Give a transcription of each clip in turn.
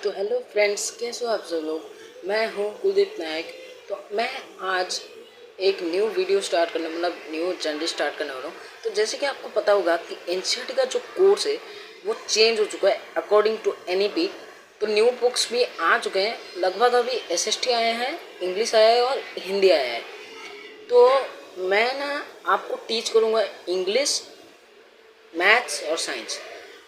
तो hello friends, कैसे हो आप सब लोग। मैं हूँ कुलदीप नायक। तो मैं आज एक न्यू वीडियो स्टार्ट करने न्यू जर्नी स्टार्ट करने वाला हूँ। तो जैसे कि आपको पता होगा कि एनसीईआरटी का जो कोर्स है वो चेंज हो चुका है अकॉर्डिंग टू एनईपी। तो न्यू बुक्स भी आ चुके हैं, लगभग अभी एसएसटी आए हैं, इंग्लिश आया है और हिंदी आया है। तो मैं आपको टीच करूँगा इंग्लिश, मैथ्स और साइंस।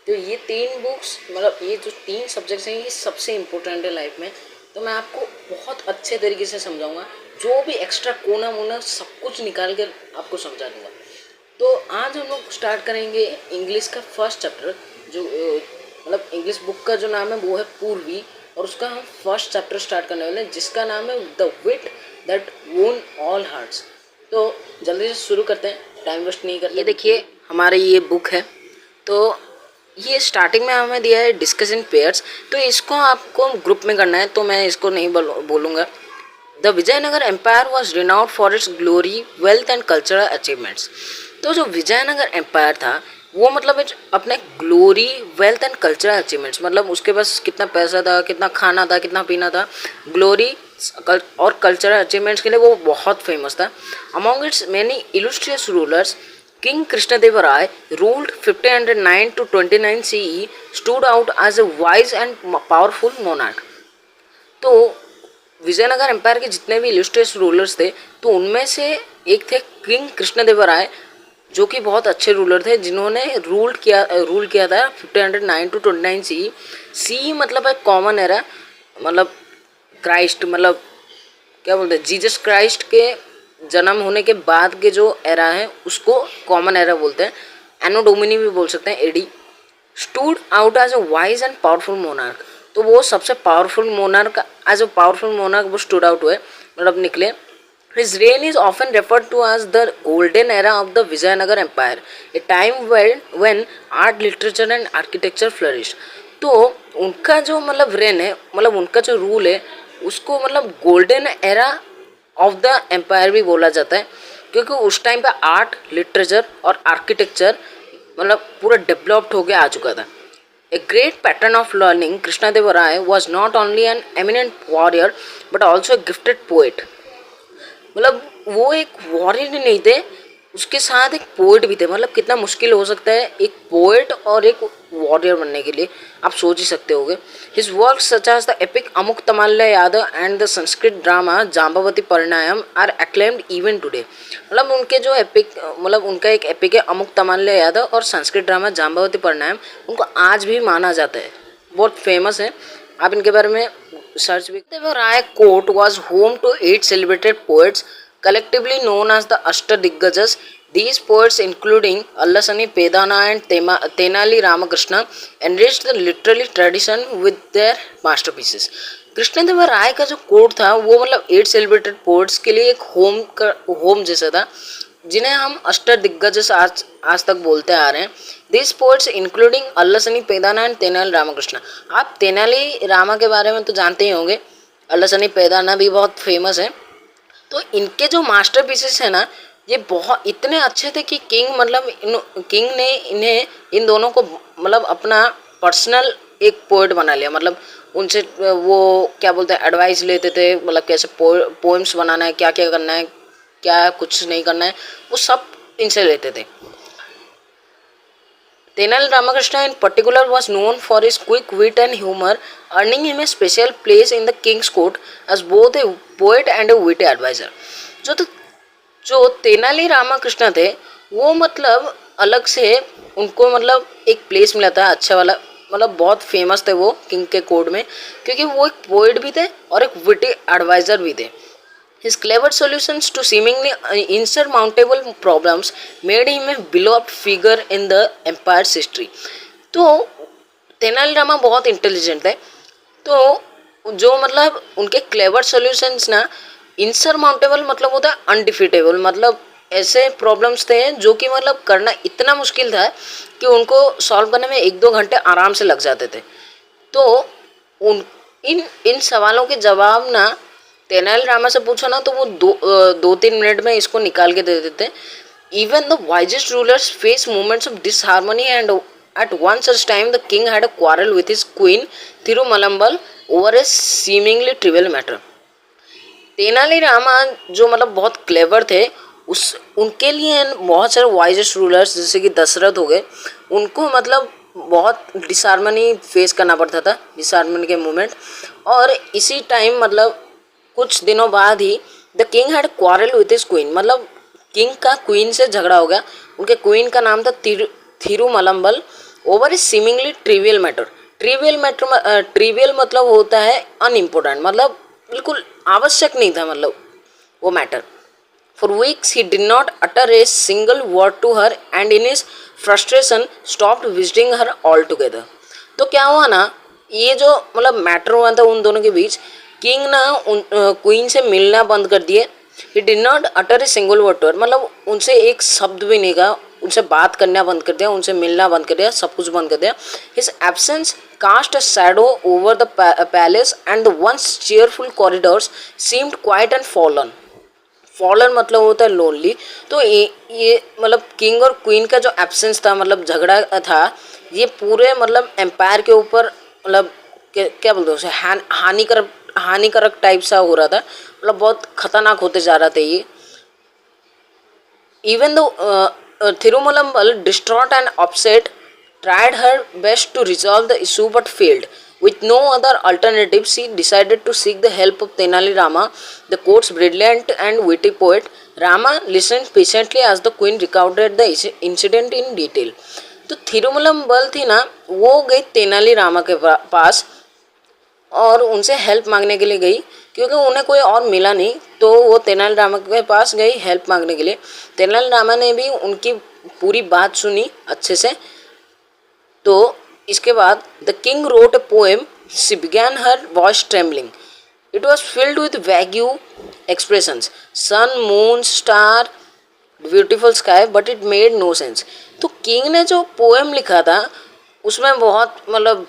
तो ये तीन बुक्स ये जो तीन सब्जेक्ट्स हैं ये सबसे इम्पोर्टेंट है लाइफ में। तो मैं आपको बहुत अच्छे तरीके से समझाऊंगा, जो भी एक्स्ट्रा कोना मोना सब कुछ निकाल कर आपको समझा दूंगा। तो आज हम लोग स्टार्ट करेंगे इंग्लिश का फर्स्ट चैप्टर। जो इंग्लिश बुक का जो नाम है वो है पूर्वी, और उसका हम फर्स्ट चैप्टर स्टार्ट करने वाले हैं जिसका नाम है द विट दैट वोन ऑल हार्ट्स। तो जल्दी से शुरू करते हैं, टाइम वेस्ट नहीं करते। ये देखिए हमारी ये बुक है। तो ये स्टार्टिंग में हमें दिया है डिस्कशन पेयर्स। तो इसको आपको ग्रुप में करना है, तो मैं इसको नहीं बोलूँगा। The Vijayanagara empire was renowned for its glory, wealth and cultural achievements. तो जो विजयनगर एम्पायर था वो अपने glory, wealth and cultural achievements, उसके पास कितना पैसा था, कितना खाना था, कितना पीना था, ग्लोरी और कल्चरल अचीवमेंट्स के लिए वो बहुत फेमस था। Among it's many illustrious rulers, King Krishnadeva ruled 1509 to 29 CE, stood out as a wise and powerful monarch. तो विजयनगर एम्पायर के जितने भी इलस्ट्रियस रूलर्स थे तो उनमें से एक थे किंग कृष्णदेव राय, जो कि बहुत अच्छे रूलर थे जिन्होंने रूल किया था 1509 टू 29 CE। सी मतलब है कॉमन एरा, क्राइस्ट, क्या बोलते हैं, जीसस क्राइस्ट के जन्म होने के बाद के जो एरा है उसको कॉमन एरा बोलते हैं। एनो डोमिनी भी बोल सकते हैं, AD. Stood out as a wise and powerful monarch. तो वो सबसे powerful monarch, as a powerful monarch वो स्टूड आउट हुए, निकले। His reign is often referred to as the golden era of the Vijayanagar Empire, a time when art, literature and architecture flourished. तो उनका जो rain है, उनका जो rule है उसको golden era of the empire भी बोला जाता है, क्योंकि उस टाइम पे आर्ट, लिटरेचर और आर्किटेक्चर पूरा डेवलप्ड होके आ चुका था। A great patron of learning, Krishnadeva Raya was not only an eminent warrior but also a gifted poet. वो एक वॉरियर ही नहीं थे, उसके साथ एक पोएट भी थे। कितना मुश्किल हो सकता है एक पोएट और एक वॉरियर बनने के लिए, आप सोच ही सकते होगे। His work such as the epic Amuktamalyada and the Sanskrit drama Jambavati Parinayam are acclaimed even today. उनके जो एपिक उनका एक एपिक है अमुक्तमाल्य यादव और संस्कृत ड्रामा जाम्बवती परिणयम, उनको आज भी माना जाता है, बहुत फेमस है। आप इनके बारे में सर्च भी। राय court was home to 8 celebrated poets collectively known as the Ashtadiggajs. These poets, including Allasani Pedana and Tenali Ramakrishna, enriched the literary tradition with their masterpieces. Krishnadeva Raya का जो कोर्ट था वो 8 सेलिब्रेटेड पोएट्स के लिए एक होम जैसा था, जिन्हें हम अष्टदिग्गज आज तक बोलते आ रहे हैं। This poets including Allasani Peddana and Tenali Ramakrishna. आप तेनाली रामा के बारे में तो जानते ही होंगे, अल्लासनी पेदाना भी बहुत फेमस है। तो इनके जो मास्टरपीसेस है ना, ये बहुत इतने अच्छे थे कि किंग ने इन्हें, इन दोनों को अपना पर्सनल एक पोएट बना लिया। उनसे वो क्या बोलते हैं, एडवाइस लेते थे, कैसे पोएम्स बनाना है, क्या क्या करना है, क्या कुछ नहीं करना है, वो सब इनसे लेते थे। Tenali Ramakrishna in particular was known for his quick wit and humor, earning him a special place in the king's court as both a poet and a witty advisor. जो तेनाली रामाकृष्ण थे वो अलग से उनको एक प्लेस मिला था अच्छा वाला, बहुत फेमस थे वो किंग के कोर्ट में, क्योंकि वो एक पोएट भी थे और एक विटी एडवाइज़र भी थे। His clever solutions to seemingly insurmountable problems made him a beloved figure in the empire's history. तो तेनालीरामा बहुत इंटेलिजेंट थे, तो जो उनके क्लेवर सॉल्यूशंस ना, इनसरमाउंटेबल होता है अनडिफिटेबल, ऐसे प्रॉब्लम्स थे जो कि करना इतना मुश्किल था कि उनको सॉल्व करने में 1-2 घंटे आराम से लग जाते थे। तो इन सवालों के जवाब ना तेनाली रामा से पूछो ना तो वो 2-3 मिनट में इसको निकाल के दे देते। Even the wisest rulers face moments of disharmony and at one such time the king had a quarrel with his queen Thirumalambal over a seemingly trivial matter. Tenali Rama जो मतलब बहुत क्लेवर थे, उस उनके लिए बहुत सारे वाइजेस्ट रूलर्स जैसे कि दशरथ हो गए, उनको मतलब बहुत डिसहार्मनी फेस करना पड़ता था, डिसहार्मनी के मूवमेंट। और इसी टाइम मतलब कुछ दिनों बाद ही the king had quarrel with his queen, मतलब किंग का क्वीन से झगड़ा हो गया। उनके क्वीन का नाम था Tirumalambal over a seemingly trivial matter. Trivial मतलब होता है अनइम्पोर्टेंट, मतलब बिल्कुल आवश्यक नहीं था मतलब वो matter. For weeks he did not utter a single word to her and in his frustration stopped visiting her altogether. तो क्या हुआ ना, ये जो मतलब मैटर हुआ था उन दोनों के बीच, किंग ना क्वीन से मिलना बंद कर दिए। He did not utter a single word to her, मतलब उनसे एक शब्द भी नहीं कहा, उनसे बात करना बंद कर दिया, उनसे मिलना बंद कर दिया, सब कुछ बंद कर दिया। His absence cast a shadow over the palace and the once cheerful corridors seemed quiet and fallen. Fallen मतलब होता है लोनली। तो ये मतलब किंग और क्वीन का जो एब्सेंस था, मतलब झगड़ा था, ये पूरे मतलब एम्पायर के ऊपर मतलब क्या बोलते हैं उसे, हानिकारक टाइप सा हो रहा था, मतलब बहुत खतरनाक होते जा रहा था ये। Even though Thirumalambal, distraught and upset, tried her best to resolve the issue but failed. With no other alternative, she decided to seek the help of Tenali Rama, the court's brilliant and witty poet. Rama listened patiently as the queen recounted the incident in detail. तो थिरुमलम्बल थी ना, वो गई तेनाली रामा के पास और उनसे help मांगने के लिए गई, क्योंकि उन्हें कोई और मिला नहीं, तो वो तेनालीरामा के पास गई हेल्प मांगने के लिए। तेनालीरामा ने भी उनकी पूरी बात सुनी अच्छे से। तो इसके बाद the king wrote a poem, she began her voice trembling, it was filled with vague expressions, sun moon star beautiful sky, but it made no sense. तो किंग ने जो पोएम लिखा था उसमें बहुत मतलब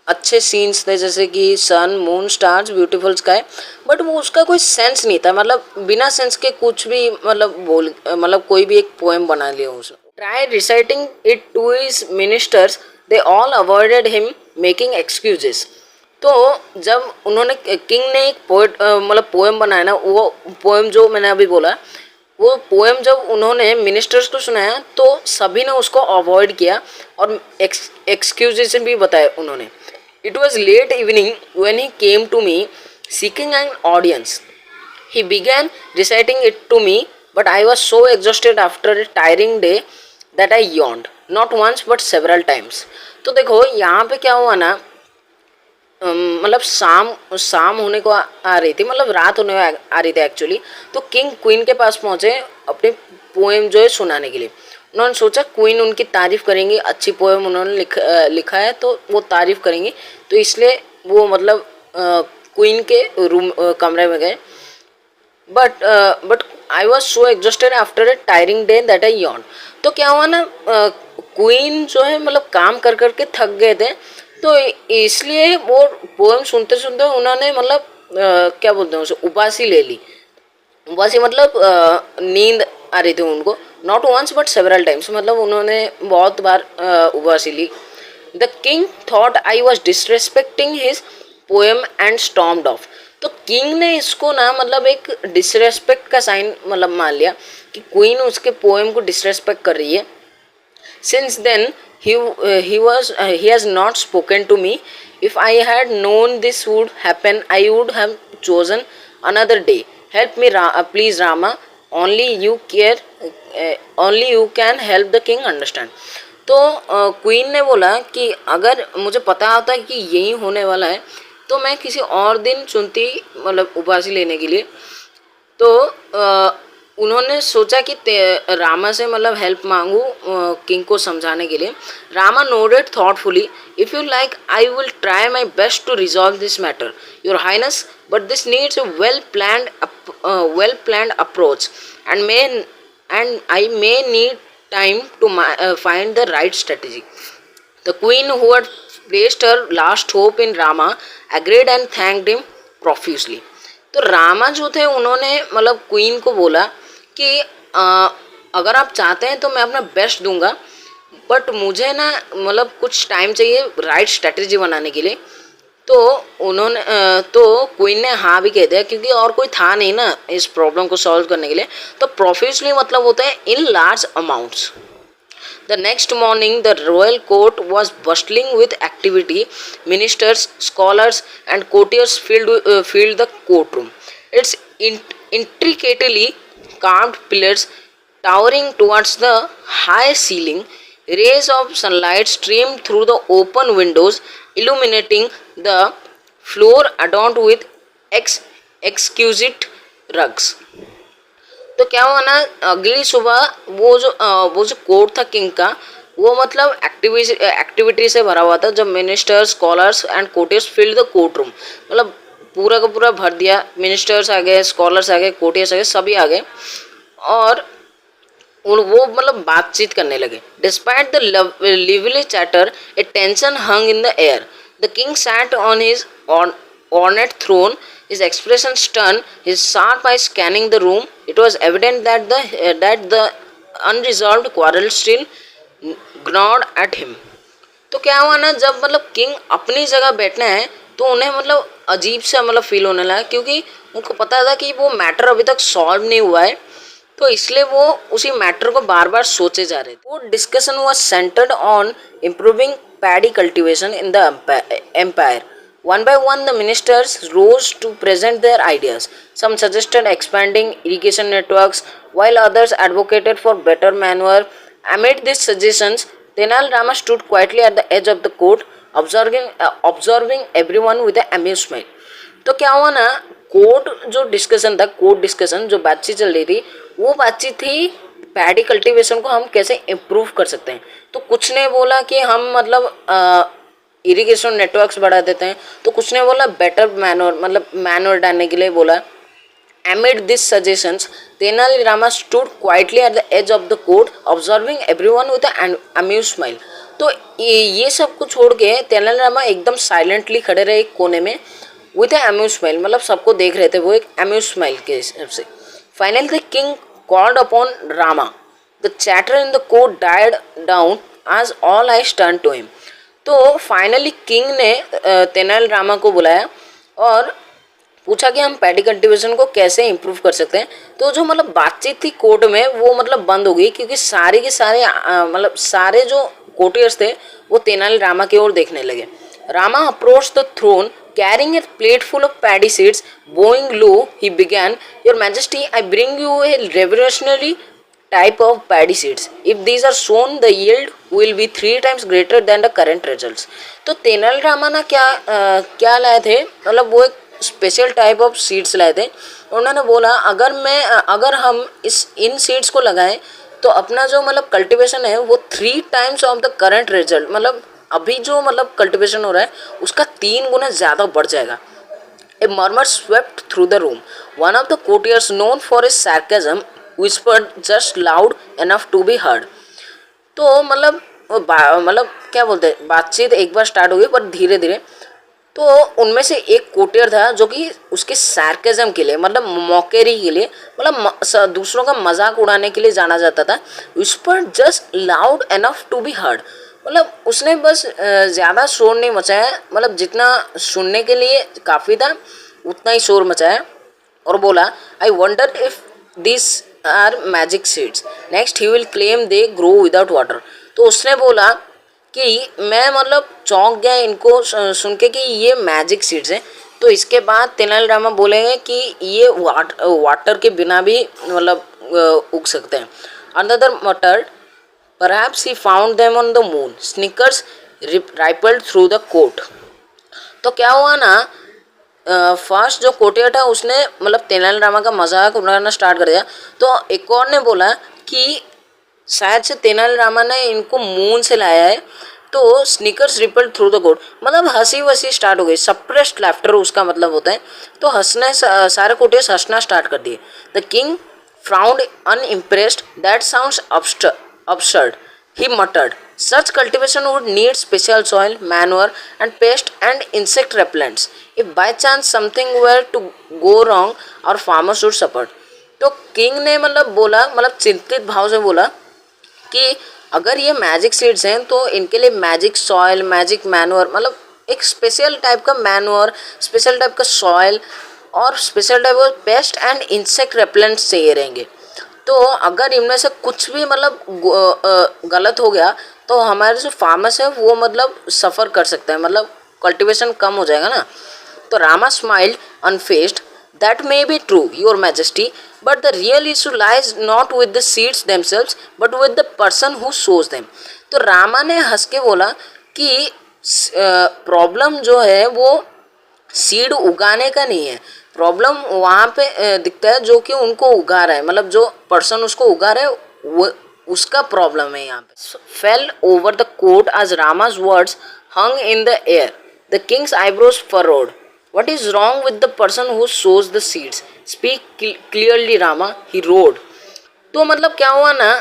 अच्छे सीन्स थे, जैसे कि sun moon stars beautiful sky, but वो उसका कोई सेंस नहीं था, मतलब बिना सेंस के कुछ भी मतलब कोई भी एक पोएम बना लिया उसने। Try reciting it to his ministers, they all avoided him making excuses. तो जब उन्होंने किंग ने एक पोएट मतलब पोएम बनाया ना, वो पोएम जो मैंने अभी बोला, वो पोएम जब उन्होंने मिनिस्टर्स को सुनाया तो सभी ने उसको अवॉइड किया और एक्सक्यूजेस भी बताए उन्होंने। It was late evening when he came to me seeking an audience. He began reciting it to me, but I was so exhausted after a tiring day that I yawned, not once but several times. तो देखो यहाँ पे क्या हुआ ना, मतलब शाम होने को आ रही थी, मतलब रात होने आ रही थी एक्चुअली। तो किंग क्वीन के पास पहुँचे अपनी पोएम जो है सुनाने के लिए। उन्होंने सोचा क्वीन उनकी तारीफ़ करेंगी, अच्छी पोएम उन्होंने लिखा है तो वो तारीफ़ करेंगी, तो इसलिए वो मतलब क्वीन के रूम कमरे में गए। But I was so exhausted after a tiring day that I Yon. तो क्या हुआ ना, क्वीन जो है मतलब काम कर करके थक गए थे, तो इसलिए वो पोएम सुनते सुनते उन्होंने मतलब क्या बोलते हैं उसे, उबासी ले ली। उबासी मतलब नींद आ रही थी उनको, not once but several times, मतलब उन्होंने बहुत बार उबासी ली। The king thought I was disrespecting his poem and stormed off. तो किंग ने इसको ना मतलब एक डिसरेस्पेक्ट का साइन मतलब मान लिया कि क्वीन उसके पोएम को डिसरेस्पेक्ट कर रही है। Since then, he has not spoken to me. If I had known this would happen, I would have chosen another day. Help me, please, Rama. Only you can help the king understand. तो queen ने बोला कि अगर मुझे पता होता कि यही होने वाला है तो मैं किसी और दिन चुनती मतलब उबासी लेने के लिए। तो उन्होंने सोचा कि रामा से मतलब हेल्प मांगू किंग को समझाने के लिए। Rama nodded thoughtfully, if you like I will try my best to resolve this matter your highness, but this needs a well planned approach and I may need time to find the right strategy. The queen, who had placed her last hope in Rama, agreed and thanked him profusely. तो रामा जो थे उन्होंने मतलब queen को बोला कि अगर आप चाहते हैं तो मैं अपना बेस्ट दूंगा, बट मुझे ना मतलब कुछ टाइम चाहिए राइट स्ट्रेटजी बनाने के लिए। तो उन्होंने तो क्वीन ने हाँ भी कह दिया, क्योंकि और कोई था नहीं ना इस प्रॉब्लम को सॉल्व करने के लिए। तो प्रोफिशली मतलब होता है in large amounts. The next morning, the royal court was bustling with activity. Ministers, scholars, and courtiers filled the courtroom. Its intricately carved pillars, towering towards the high ceiling, rays of sunlight streamed through the open windows, illuminating the floor adorned with exquisite rugs. तो क्या हुआ ना, अगली सुबह वो जो court था king का, वो मतलब एक्टिविटी से भरा हुआ था। जब ministers, scholars and courtiers filled the court room, मतलब पूरा का पूरा भर दिया। मिनिस्टर्स आ गए, स्कॉलर्स आ गए, कोर्टियर्स आ गए, सभी आ गए और वो मतलब बातचीत करने लगे। Despite the lively chatter, A tension hung in the air. The king sat on his ornate throne, his expression stern, his sharp eyes scanning the room. It was evident that the unresolved quarrel still gnawed at him. तो क्या हुआ ना, जब मतलब king अपनी जगह बैठना है तो उन्हें मतलब अजीब सा मतलब फील होने लगा, क्योंकि उनको पता था कि वो मैटर अभी तक सॉल्व नहीं हुआ है। तो इसलिए वो उसी मैटर को बार बार सोचे जा रहे थे। वो discussion was centred on improving paddy cultivation in the empire. One by one, the ministers rose to present their ideas. Some suggested expanding irrigation networks, while others advocated for better manure. Amid these suggestions, Tenali Rama stood quietly at the edge of the court, observing everyone with an amused smile. तो क्या हुआ ना, court जो discussion था, court discussion जो बातचीत चल रही थी, वो बातचीत थी पैडी कल्टीवेशन को हम कैसे इम्प्रूव कर सकते हैं। तो कुछ ने बोला कि हम मतलब इरिगेशन नेटवर्क्स बढ़ा देते हैं, तो कुछ ने बोला बेटर मैनोर, मतलब मैनोर डालने के लिए बोला। Amid these suggestions, Tenali Rama stood quietly at the edge of the court, observing everyone with an amused smile. तो ये सब कुछ छोड़ के तेनाली रामा एकदम साइलेंटली खड़े रहे एक कोने में विथ ए अम्यूज स्माइल, मतलब सबको देख रहे थे वो एक अम्यूज स्माइल के हिसाब से। Finally the king called upon Rama. The chatter in the court died down as all eyes turn to him. तो फाइनली किंग ने तेनाली रामा को बुलाया और पूछा कि हम पैडी कल्टीवेशन को कैसे इम्प्रूव कर सकते हैं। तो जो मतलब बातचीत थी कोर्ट में वो मतलब बंद हो गई, क्योंकि सारे के सारे मतलब सारे जो कोर्टियर्स थे वो तेनाली रामा की ओर देखने लगे। Rama approach the throne carrying a plate full of paddy seeds, bowing low he began, your majesty I bring you a revolutionary type of paddy seeds. If these are sown, the yield will be 3 times greater than the current results. तो तेनाली रामा ना क्या लाए थे, मतलब वो एक special type of seeds लाए थे। उन्होंने बोला अगर हम इन सीड्स को लगाएं तो अपना जो मतलब कल्टीवेशन है वो 3 times of the current result, मतलब अभी जो मतलब कल्टीवेशन हो रहा है उसका 3 गुना ज़्यादा बढ़ जाएगा। A murmur swept through the room. One of the courtiers, known for his sarcasm, whispered just loud enough to be heard. तो मतलब क्या बोलते हैं, बातचीत एक बार स्टार्ट हो गई पर धीरे धीरे। तो उनमें से एक कोटियर था जो कि उसके सार्केज्म के लिए, मतलब मौकेरी के लिए, मतलब दूसरों का मजाक उड़ाने के लिए जाना जाता था। whispered just loud enough to be heard, मतलब उसने बस ज़्यादा शोर नहीं मचाया, मतलब जितना सुनने के लिए काफ़ी था उतना ही शोर मचाया और बोला I wonder if this are magic seeds, next he will claim they grow without water. तो उसने बोला कि मैं मतलब चौंक गया इनको सुन के कि ये मैजिक सीड्स हैं। तो इसके बाद तेनाली रामा बोलेंगे कि ये वाटर के बिना भी मतलब उग सकते हैं। Another मटर्ड Perhaps he found them on the moon. Snickers rippled through the court. तो क्या हुआ ना, फर्स्ट जो कोटियर था उसने मतलब तेनाली रामा का मजाक उड़ाना स्टार्ट कर दिया। तो एक और ने बोला कि शायद से तेनाली रामा ने इनको मून से लाया है। तो snickers rippled through the court, मतलब हंसी वसी स्टार्ट हो गई। सप्रेस्ड लाफ्टर उसका मतलब होता है। तो हंसने सारे कोटियर्स हंसना स्टार्ट कर दिए। The king frowned unimpressed, that sounds absurd, he muttered. Such cultivation would need special soil, manure, and pest and insect repellents. If by chance something were to go wrong, our farmers would suffer. तो king ने मतलब बोला, मतलब चिंतित भाव से बोला कि अगर ये मैजिक सीड्स हैं तो इनके लिए मैजिक सॉइल, मैजिक मैन्योर, मतलब एक स्पेशल टाइप का मैन्योर, स्पेशल टाइप का सॉइल और special type of paste and insect repellents चाहिए रहेंगे। तो अगर इनमें से कुछ भी मतलब गलत हो गया तो हमारे जो फार्मर्स है वो मतलब सफ़र कर सकते हैं, मतलब कल्टीवेशन कम हो जाएगा ना। तो Rama smiled unfazed, that may be true your majesty, but the real issue lies not with the seeds themselves but with the person who sows them. तो रामा ने हंस के बोला कि प्रॉब्लम जो है वो सीड उगाने का नहीं है, प्रॉब्लम वहाँ पे दिखता है जो कि उनको उगा रहा है, मतलब जो पर्सन उसको उगा रहा है वो उसका प्रॉब्लम है यहाँ पे। Fail over the court as Rama's words hung in the air. The king's eyebrows furrowed. What is wrong with the person who sows the seeds? Speak clearly, Rama, he roared. तो मतलब क्या हुआ ना,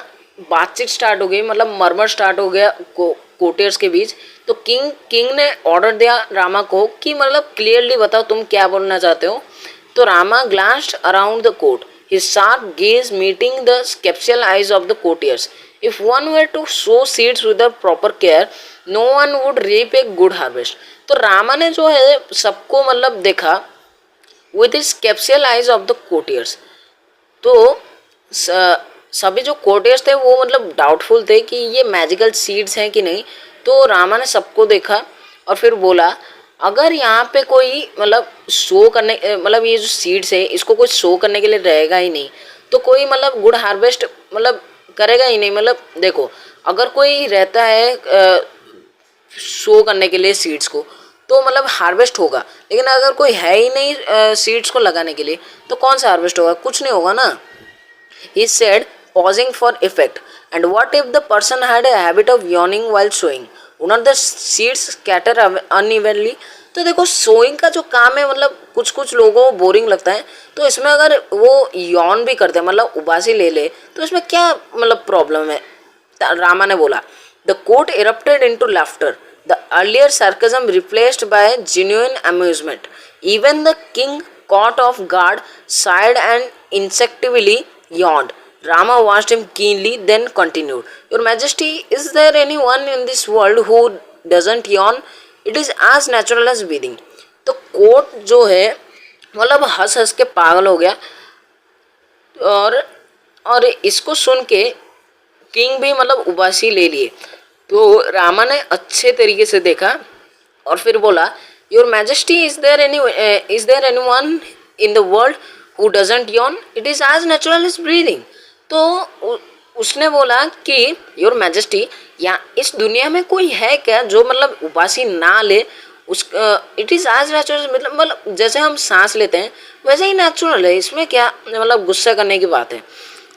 बातचीत start हो गई, मतलब murmur start हो गया कोटियर्स के बीच। तो किंग ने ऑर्डर दिया रामा को कि मतलब क्लियरली बताओ तुम क्या बोलना चाहते हो। तो Rama glanced around the court, his sharp gaze meeting the skeptical eyes of the courtiers. If one were to sow seeds with the proper care, no one would reap a good harvest. तो रामा ने जो है सबको मतलब देखा with his skeptical eyes of the courtiers. तो सभी जो कोर्टियर्स थे वो मतलब डाउटफुल थे कि ये मैजिकल सीड्स हैं कि नहीं। तो रामा ने सबको देखा और फिर बोला अगर यहाँ पे कोई मतलब शो करने, मतलब ये जो सीड्स है इसको कोई शो करने के लिए रहेगा ही नहीं तो कोई मतलब गुड हार्वेस्ट मतलब करेगा ही नहीं। मतलब देखो अगर कोई रहता है शो करने के लिए सीड्स को तो मतलब हार्वेस्ट होगा, लेकिन अगर कोई है ही नहीं सीड्स को लगाने के लिए तो कौन सा हार्वेस्ट होगा, कुछ नहीं होगा ना। He said, pausing for effect. And what if the person had a habit of yawning while sowing? Wouldn't the seeds scatter unevenly? तो देखो सोइंग का जो काम है मतलब कुछ कुछ लोगों को बोरिंग लगता है, तो इसमें अगर वो यॉन भी करते हैं मतलब उबासी ले ले तो इसमें क्या मतलब प्रॉब्लम है। रामा ने बोला। The court erupted into laughter, the earlier sarcasm replaced by genuine amusement. Even the king, caught off guard, sighed and instinctively yawned. Rama watched him keenly, then continued, Your Majesty, is there anyone in this world who doesn't yawn? It is as natural as breathing. तो court जो है मतलब हंस हंस के पागल हो गया और इसको सुन के किंग भी मतलब उबासी ले लिए। तो रामा ने अच्छे तरीके से देखा और फिर बोला your majesty, is there anyone in the world who doesn't yawn? It is as natural as breathing. तो उसने बोला कि योर मैजेस्टी, या इस दुनिया में कोई है क्या जो मतलब उबासी ना ले? उस इट इज़ एज नेचुरल मतलब जैसे हम सांस लेते हैं वैसे ही नेचुरल है, इसमें क्या मतलब गुस्सा करने की बात है।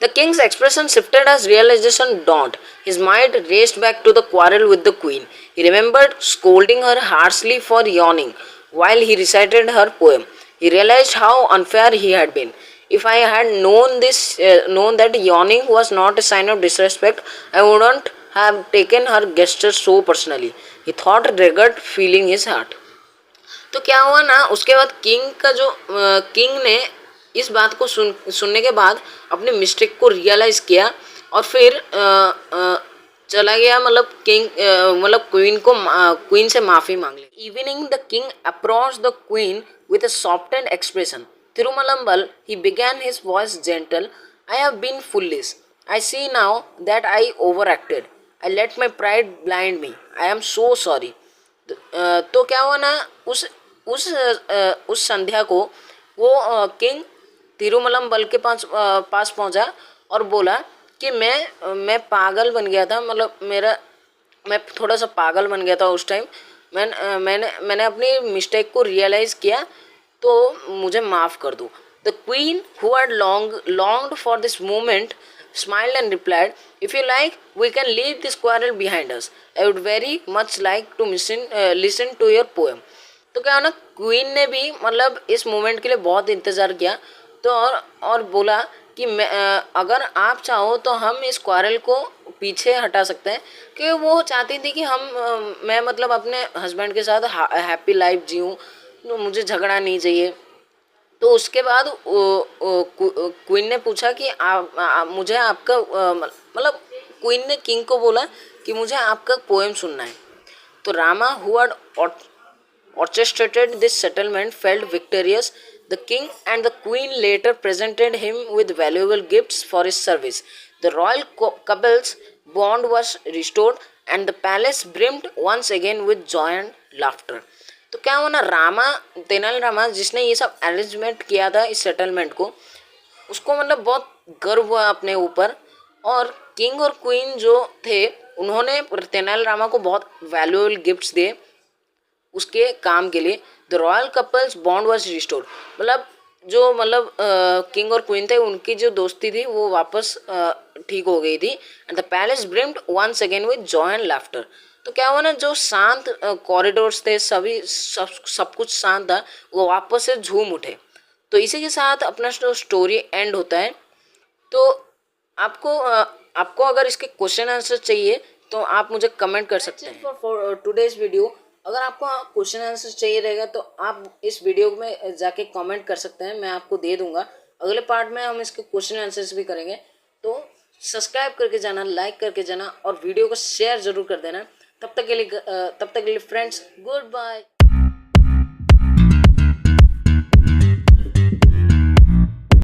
The king's expression shifted as realization dawned. His mind raced back to the quarrel with the queen. He remembered scolding her harshly for yawning while he recited her poem. He realized how unfair he had been. If I had known that yawning was not a sign of disrespect, I wouldn't have taken her gesture so personally. He thought, regret feeling his heart. तो क्या हुआ ना, उसके बाद king ने इस बात को सुनने के बाद अपने मिस्टेक को रियलाइज़ किया और फिर चला गया मतलब मतलब क्वीन से माफ़ी मांग ली। Evening the king approached the queen with a softened expression. Tirumalambal, he began his voice gentle. I have been foolish. I see now that I overacted. I let my pride blind me. I am so sorry. तो क्या हुआ ना, उस संध्या को वो king तिरुमलम्बल के पास पहुंचा और बोला कि मैं पागल बन गया था, मतलब मैं थोड़ा सा पागल बन गया था उस टाइम। मैंने अपनी मिस्टेक को रियलाइज़ किया, तो मुझे माफ़ कर दो। The queen who had longed for this moment smiled and replied, if you like, we can leave this quarrel behind us. I would very much like to listen to your poem. तो क्या ना, queen ने भी मतलब इस moment के लिए बहुत इंतज़ार किया तो और बोला कि अगर आप चाहो तो हम इस क्वारल को पीछे हटा सकते हैं, कि वो चाहती थी कि मैं मतलब अपने हस्बैंड के साथ हैप्पी लाइफ जीऊँ, तो मुझे झगड़ा नहीं चाहिए। तो उसके बाद क्वीन ने पूछा कि मुझे आपका मतलब क्वीन ने किंग को बोला कि मुझे आपका पोएम सुनना है। तो Rama who had orchestrated this settlement felt victorious. The king and the queen later presented him with valuable gifts for his service. The royal couple's bond was restored and the palace brimmed once again with joy and laughter. तो क्या हुआ ना, तेनालीरामा जिसने ये सब arrangement किया था इस सेटलमेंट को, उसको मतलब बहुत गर्व हुआ अपने ऊपर। और किंग और क्वीन जो थे उन्होंने तेनालीरामा को बहुत वैल्यूएबल गिफ्ट्स दिए उसके काम के लिए। The royal couples bond was restored, मतलब किंग और क्वीन थे उनकी जो दोस्ती थी वो वापस ठीक हो गई थी। And the palace brimmed once again with joy and laughter. तो क्या हुआ ना, जो शांत कॉरिडोर्स थे सब कुछ शांत था, वो वापस से झूम उठे। तो इसी के साथ अपना जो स्टोरी एंड होता है। तो आपको अगर इसके क्वेश्चन आंसर चाहिए तो आप मुझे कमेंट कर सकते हैं फॉर टुडेज वीडियो। अगर आपको क्वेश्चन आंसर चाहिए रहेगा तो आप इस वीडियो में जाके कमेंट कर सकते हैं, मैं आपको दे दूंगा। अगले पार्ट में हम इसके क्वेश्चन आंसर्स भी करेंगे। तो सब्सक्राइब करके जाना, लाइक करके जाना और वीडियो को शेयर जरूर कर देना। तब तक के लिए फ्रेंड्स, गुड बाय।